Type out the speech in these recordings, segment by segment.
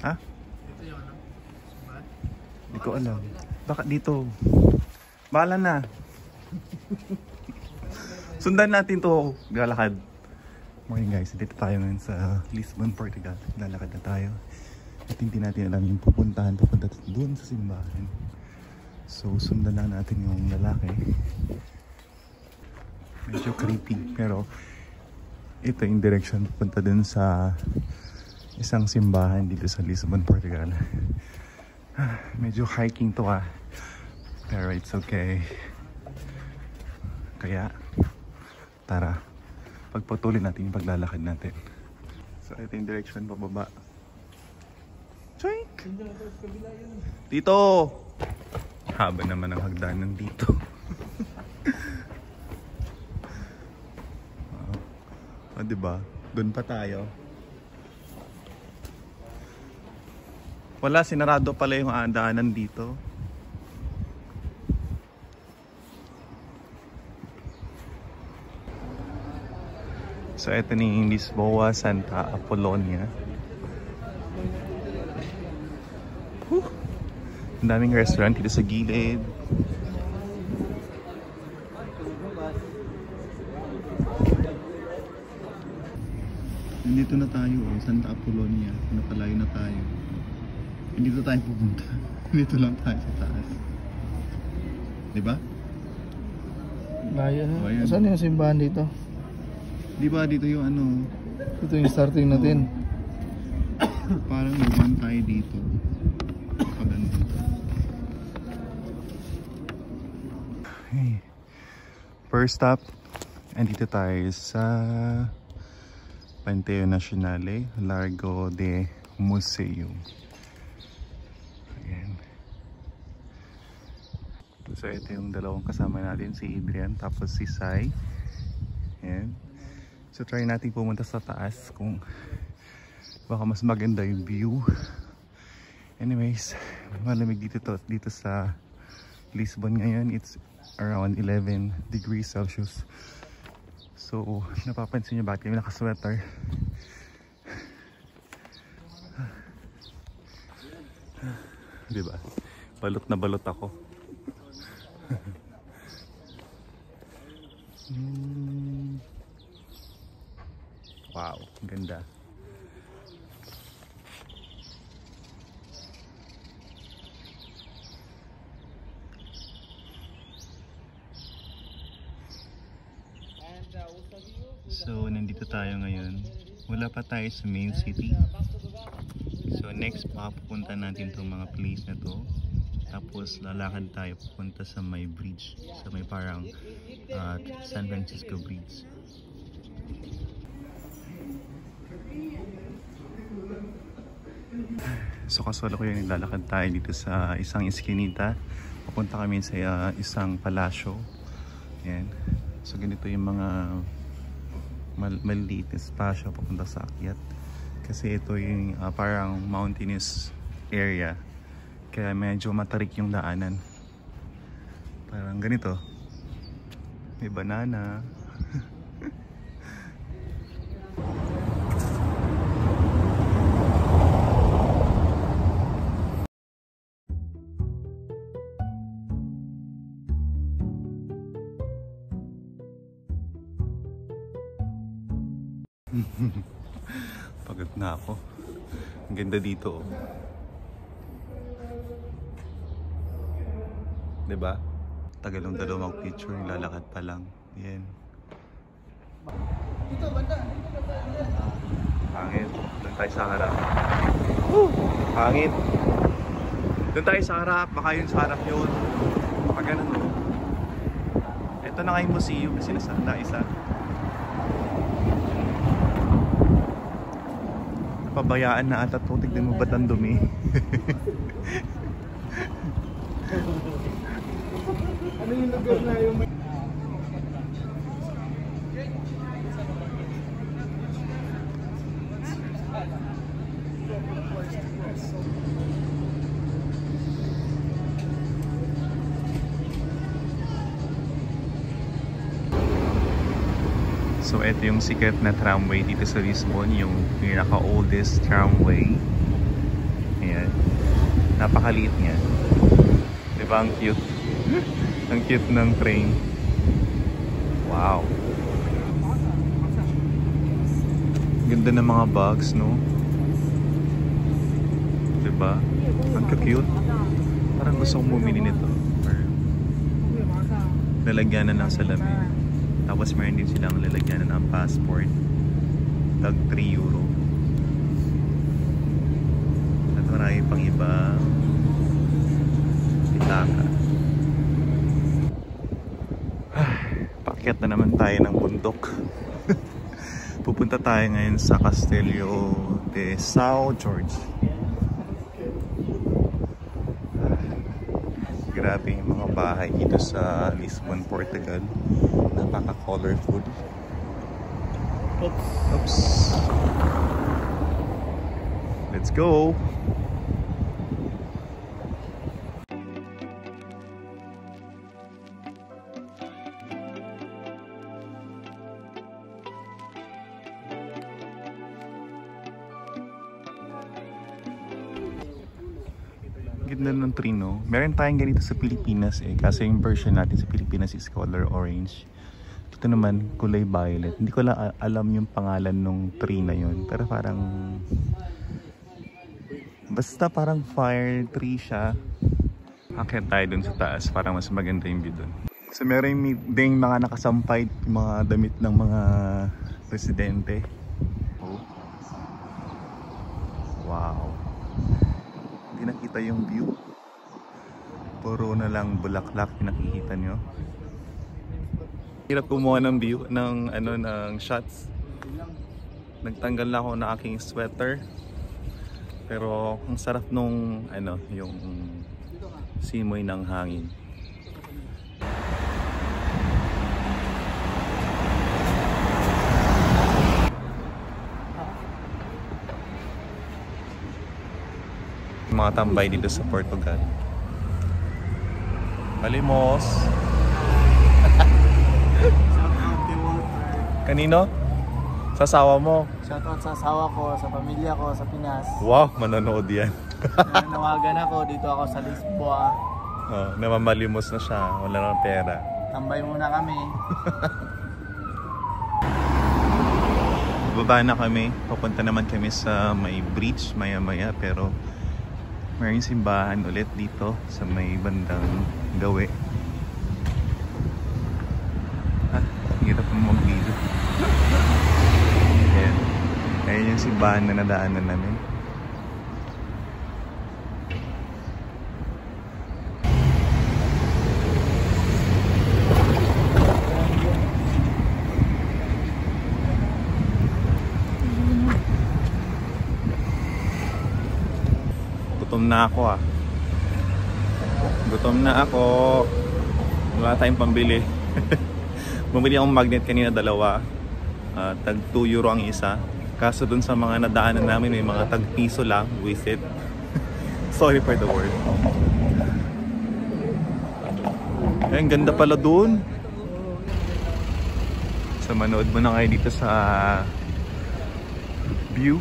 Ha? Ito yung ano? Simbahan? Hindi ko alam. Baka dito. Bahala na. Sundan natin to. Galakad. Morning guys, dito tayo ngayon sa Lisbon, Portugal. Lalakad na tayo. At hindi natin alam yung pupuntahan. Pupunta doon sa simbahan. So sundan lang natin yung lalaki. Medyo creepy. Pero ito yung direction pupunta dun sa isang simbahan dito sa Lisbon, Portugal. Medyo hiking to pero it's okay. Kaya tara, pagpatuloy natin yung paglalakad natin. So ito yung direction pababa. Choink! Dito! Haba naman ang hagdanan dito. O diba? Doon pa tayo. Wala, sinarado pala yung daanan dito. So ito ni Lisboa, Santa Apollonia. Ang daming restaurant dito sa gilid. Nandito na tayo, Santa Apollonia. Napalayo na tayo. Dito tayo pupunta. Dito lang tayo sa taas. Diba? Layo. Ayan. Saan yung simbahan dito? Diba dito yung ano? Ito yung starting natin. Parang naman tayo dito. Paganda. Hey. First stop. Andito tayo sa Panteo Nacionale, Largo de Museu. Ayan. So ito yung dalawang kasama natin, si Adrian tapos si Sai. Ayan. So try natin pumunta sa taas kung baka mas maganda yung view. Anyways, malamig dito sa Lisbon ngayon. It's around 11 degrees Celsius. So napapansin nyo bakit kami naka-sweater. Diba? Balot na balot ako. Wow, ganda. So, nandito tayo ngayon. Wala pa tayo sa main city. So, next pupunta natin itong mga place na to. Tapos, lalakad tayo pupunta sa may bridge. Sa may parang San Francisco Bridge. So kasualo ko yun, lalakad tayo dito sa isang eskinita. Papunta kami sa isang palasyo. Yan. So ganito yung mga maliit na espasyo papunta sa akyat. Kasi ito yung parang mountainous area. Kaya medyo matarik yung daanan. Parang ganito. May banana. Pagod na ako. Ang ganda dito. Diba? Tagal ng dalawang picture, lalakad pa lang. Yan. Dito, banda. Hangin. Doon tayo sa harap. Hangin. Doon tayo sa harap. Baka yun sa harap yun. Pag ganun o. Ito na nga yung museum na sinasanda isa. Pabayaan na ata to. Tignan mo ba't ang dumi? Ano yung lugar na yung may... So ito yung sikat na tramway dito sa Lisbon, yung pinaka-oldest tramway. Ayan. Napakaliit niya. Diba ang cute? Ang cute ng train. Wow. Ganda ng mga bags, no? Diba? Ang cute. Parang gusto kong bumili nito. Or lalagyanan ng salamin. Tapos meron din silang lalagyanan ng passport. Tag 3 euro. At marami pang iba. Pitaka. Paakyat na naman tayo ng bundok. Pupunta tayo ngayon sa Castillo de São Jorge. Grabe yung mga bahay dito sa Lisbon, Portugal. Napaka-colorful. Oops. Let's go! Ganda ng trino. Meron tayong ganito sa Pilipinas eh. Kasi yung version natin sa Pilipinas is color orange. Ito naman kulay violet. Hindi ko lang alam yung pangalan ng tree na yun. Pero parang basta parang fire tree siya. Akyat tayo dun sa taas para mas maganda yung view dun. So meron ding mga nakasampay, mga damit ng mga presidente. Oh. Wow. Hindi nakita yung view. Puro na lang bulaklak yung nakikita nyo. Hirap kumuha ng view ng shots. Nagtanggal na ako ng aking sweater. Pero ang sarap nung yung simoy ng hangin. Mga tambay dito sa Portugal. Malimos. Kanino? Sa asawa mo? Shoutout sa asawa ko, sa pamilya ko, sa Pinas. Wow, manonood yan. Nawagan ako, dito ako sa Lisboa. Oh, namamalimos na siya, wala nang pera. Tambay muna kami. Baba na kami, papunta naman kami sa may bridge maya-maya, pero mayroong simbahan ulit dito sa may bandang gawi. Hirap mo mag-video. Ayan. Ayan yung simbahan na nadaanan namin. Gutom na ako ah. Gutom na ako. Wala tayong pambili. Bumili akong magnet kanina, dalawa. Tag 2 euro ang isa. Kaso dun sa mga nadaanan namin, may mga tag piso lang. Visit. Sorry for the word. Ay, ang ganda pala dun. So manood mo na kayo dito sa view.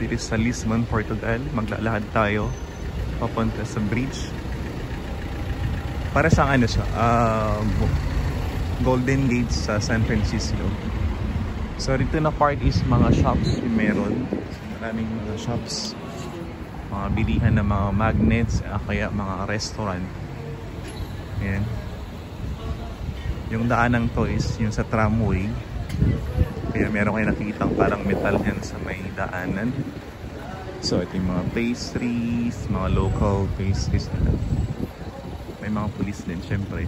Dito sa Lisbon, Portugal. Maglalakad tayo papunta sa bridge. Para sa siya? Golden Gate sa San Francisco. So dito na part is mga shops yung meron. Maraming mga shops. Mga bilihan ng mga magnets, kaya mga restaurant. Ayan. Yung daanan to is yung sa tramway. Kaya meron kayo nakikitang parang metal yan sa may daanan. So ito yung mga pastries, mga local pastries nila. May mga police din syempre.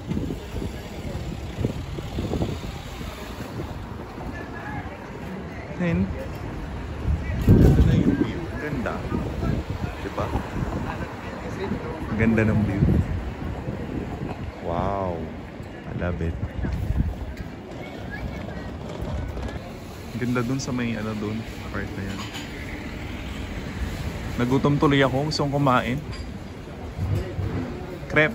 Then ito na yung view. Ganda. Diba? Ganda ng view. Wow. I love it. Ganda dun sa may dun part na yan. Nagutom tuloy ako, gusto kong kumain. Crepe.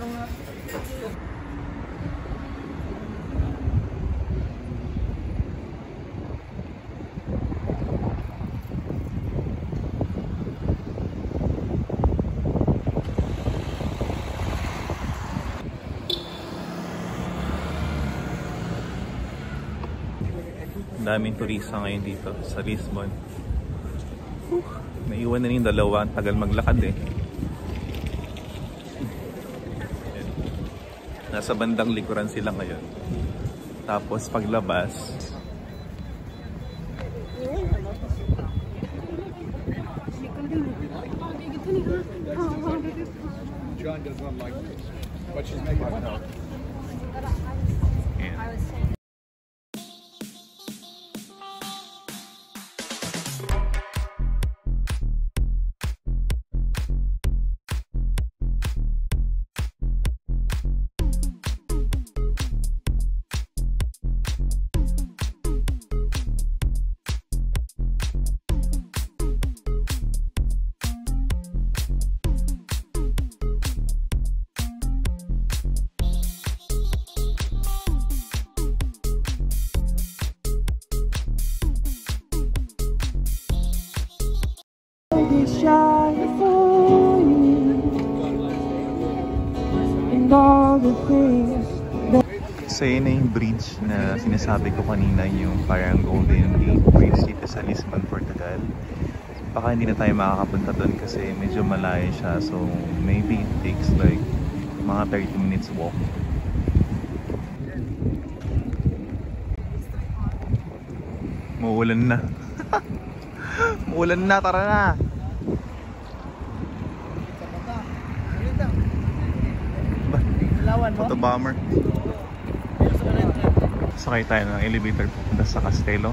daming turista ngayon dito sa Lisbon. Naiwan na yung dalawa, ang tagal maglakad eh. Nasa bandang likuran sila ngayon. Tapos paglabas, John does not like this, but she's making one out. So yun na yung bridge na sinasabi ko kanina, yung parang Golden Gate Bridge dito sa Lisbon, Portugal. Baka hindi na tayo makakapunta doon kasi medyo malayo siya, so maybe it takes like mga 30 minutes walk. Mauulan na. Mauulan na, tara na! Photo bomber. Sakay tayo ng elevator pupunta sa Castelo.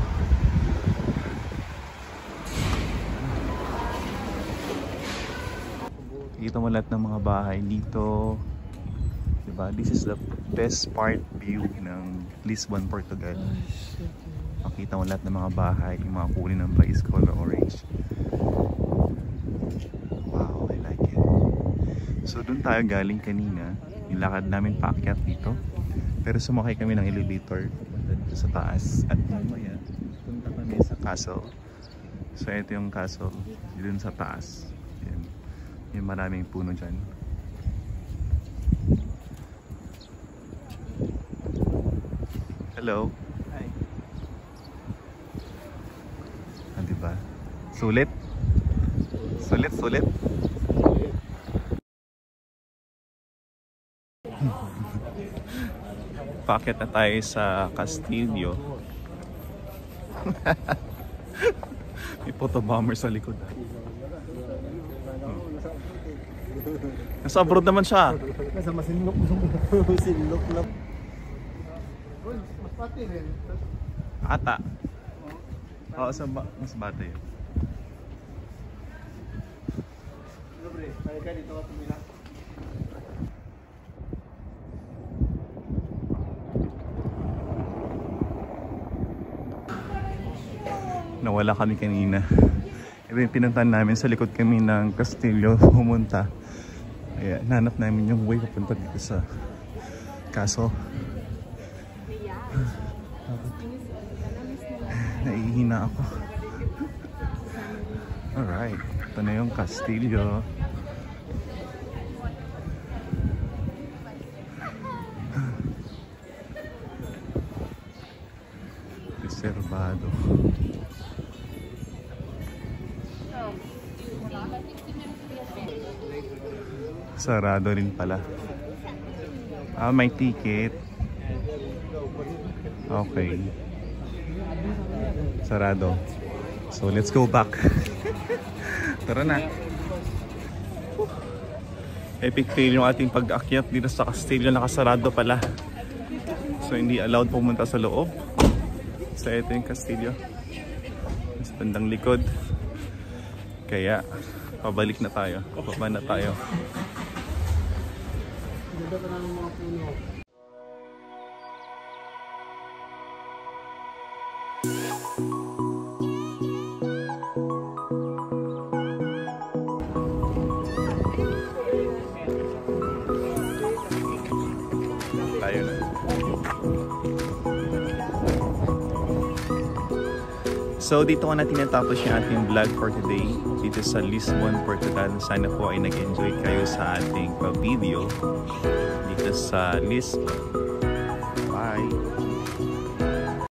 Kita mo lahat ng mga bahay dito. Diba? This is the best part view ng Lisbon, Portugal. Makita mo lahat ng mga bahay, yung mga kulay ng rice color orange. Wow, I like it. So doon tayo galing kanina. Nilakad namin paakyat dito. Pero sumakay kami ng elevator dito sa taas. At mamaya, punta kami sa castle. So ito yung castle. Dito sa taas. Yan. Yung maraming puno dyan. Hello. Hi. Ah, diba? Sulit? Sulit, sulit. Paakyat na tayo sa Castillo. May photo bomber sa likod. Nasa abroad naman siya. Nasa masinlok. Masinlok lang. Mas pati rin. Ata. Oo, mas bata yun. Dobre, tayo ka dito ka tumila. Nawala kami kanina. Iba yung pinuntahan namin, sa likod kami ng Castillo pumunta. Kaya nanap namin yung way papunta dito sa castle. Naihina ako. Alright, ito na yung Castillo. Reservado. Sarado rin pala. Ah, may ticket. Okay. Sarado. So let's go back. Tara na. Epic fail yung ating pag-akyat dito sa Castillo. Nakasarado pala. So hindi allowed pumunta sa loob. So ito yung Castillo. Sa bandang likod. Kaya pabalik na tayo. Pababa na tayo. Ganda pa namin mga puno. Tayo na. So dito ko na tinatapos yung ating vlog for today dito sa Lisbon, Portugal. Sana po ay nag-enjoy kayo sa ating video dito sa Lisbon. Bye!